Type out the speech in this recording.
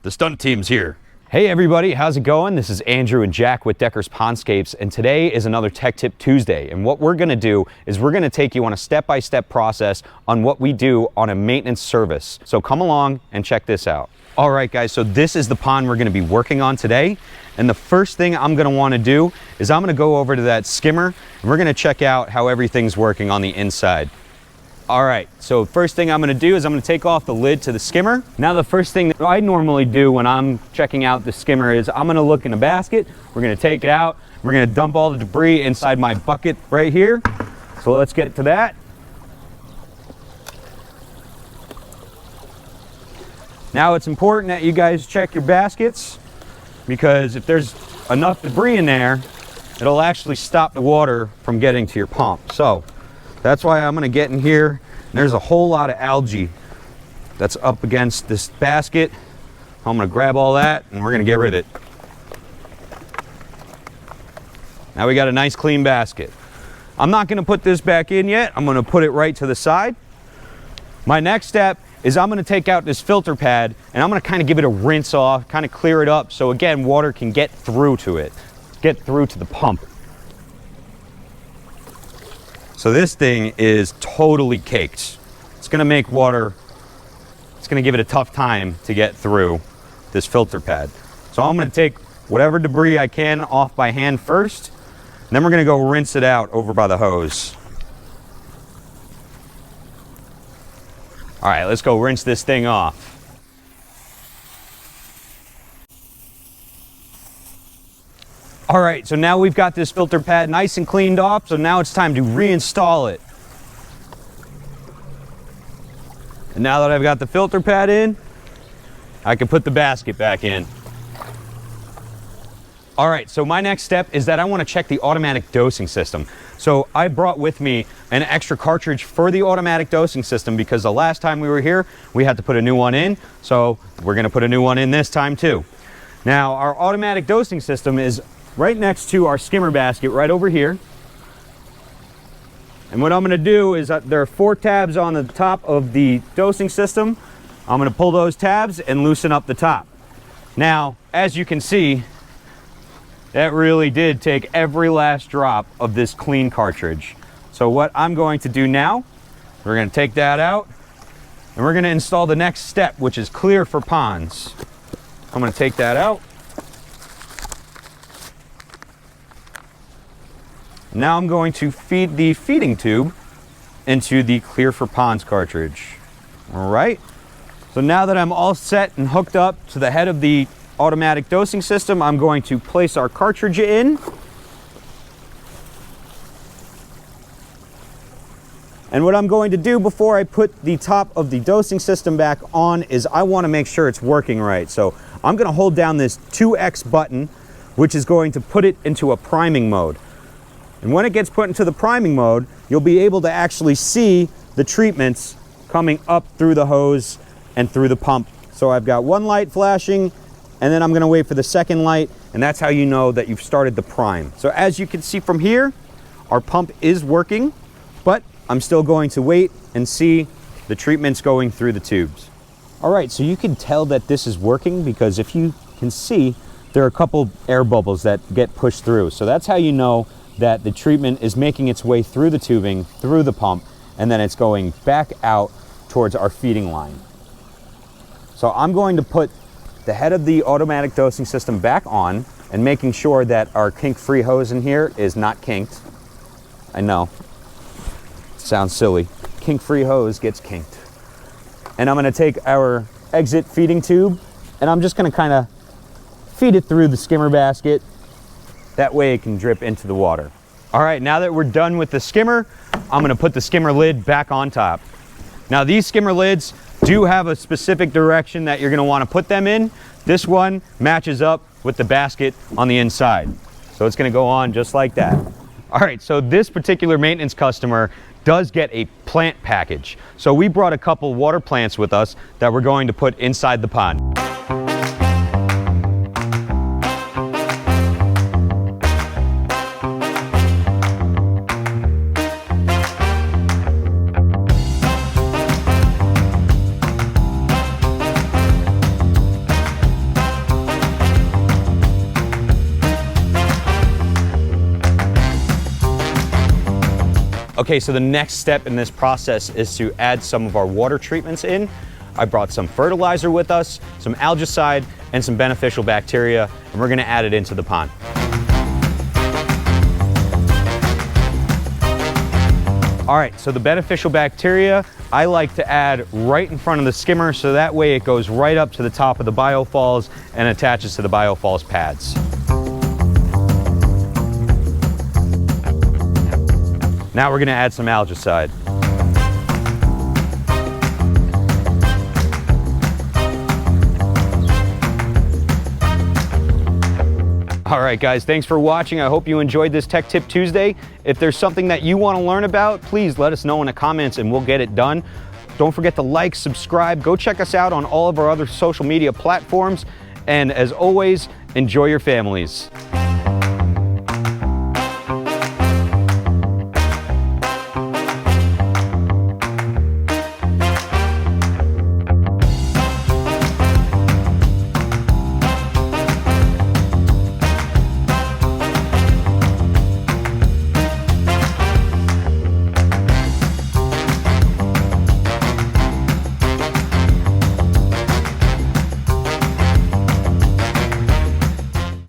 The stunt team's here. Hey everybody, how's it going? This is Andrew and Jack with Decker's Pondscapes, and today is another Tech Tip Tuesday. And what we're gonna do is we're gonna take you on a step-by-step process on what we do on a maintenance service. So come along and check this out. All right guys, so this is the pond we're gonna be working on today. And the first thing I'm gonna wanna do is I'm gonna go over to that skimmer and we're gonna check out how everything's working on the inside. All right, so first thing I'm gonna do is I'm gonna take off the lid to the skimmer. Now the first thing that I normally do when I'm checking out the skimmer is I'm gonna look in the basket, we're gonna take it out, we're gonna dump all the debris inside my bucket right here. So let's get to that. Now it's important that you guys check your baskets because if there's enough debris in there, it'll actually stop the water from getting to your pump. So that's why I'm gonna get in here. There's a whole lot of algae that's up against this basket. I'm gonna grab all that and we're gonna get rid of it. Now we got a nice clean basket. I'm not gonna put this back in yet. I'm gonna put it right to the side. My next step is I'm gonna take out this filter pad and I'm gonna kind of give it a rinse off, kind of clear it up so again, water can get through to it, get through to the pump. So this thing is totally caked. It's gonna make water, it's gonna give it a tough time to get through this filter pad. So I'm gonna take whatever debris I can off by hand first, and then we're gonna go rinse it out over by the hose. All right, let's go rinse this thing off. All right, so now we've got this filter pad nice and cleaned off, so now it's time to reinstall it. And now that I've got the filter pad in, I can put the basket back in. All right, so my next step is that I want to check the automatic dosing system. So I brought with me an extra cartridge for the automatic dosing system because the last time we were here, we had to put a new one in, so we're gonna put a new one in this time too. Now, our automatic dosing system is right next to our skimmer basket right over here. And what I'm gonna do is there are 4 tabs on the top of the dosing system. I'm gonna pull those tabs and loosen up the top. Now, as you can see, that really did take every last drop of this clean cartridge. So what I'm going to do now, we're gonna take that out and we're gonna install the next step, which is clear for ponds. I'm gonna take that out. Now I'm going to feed the feeding tube into the Clear for Ponds cartridge. All right, so now that I'm all set and hooked up to the head of the automatic dosing system, I'm going to place our cartridge in. And what I'm going to do before I put the top of the dosing system back on is I want to make sure it's working right. So I'm going to hold down this 2X button, which is going to put it into a priming mode. And when it gets put into the priming mode, you'll be able to actually see the treatments coming up through the hose and through the pump. So I've got one light flashing, and then I'm gonna wait for the second light, and that's how you know that you've started the prime. So as you can see from here, our pump is working, but I'm still going to wait and see the treatments going through the tubes. All right, so you can tell that this is working because if you can see, there are a couple air bubbles that get pushed through. So that's how you know that the treatment is making its way through the tubing, through the pump, and then it's going back out towards our feeding line. So I'm going to put the head of the automatic dosing system back on and making sure that our kink-free hose in here is not kinked. I know, sounds silly. Kink-free hose gets kinked. And I'm gonna take our exit feeding tube and I'm just gonna kinda feed it through the skimmer basket. That way it can drip into the water. All right, now that we're done with the skimmer, I'm gonna put the skimmer lid back on top. Now these skimmer lids do have a specific direction that you're gonna wanna put them in. This one matches up with the basket on the inside. So it's gonna go on just like that. All right, so this particular maintenance customer does get a plant package. So we brought a couple water plants with us that we're going to put inside the pond. Okay, so the next step in this process is to add some of our water treatments in. I brought some fertilizer with us, some algicide, and some beneficial bacteria, and we're gonna add it into the pond. All right, so the beneficial bacteria, I like to add right in front of the skimmer, so that way it goes right up to the top of the biofalls and attaches to the biofalls pads. Now we're gonna add some algicide. All right, guys, thanks for watching. I hope you enjoyed this Tech Tip Tuesday. If there's something that you want to learn about, please let us know in the comments and we'll get it done. Don't forget to like, subscribe, go check us out on all of our other social media platforms. And as always, enjoy your families.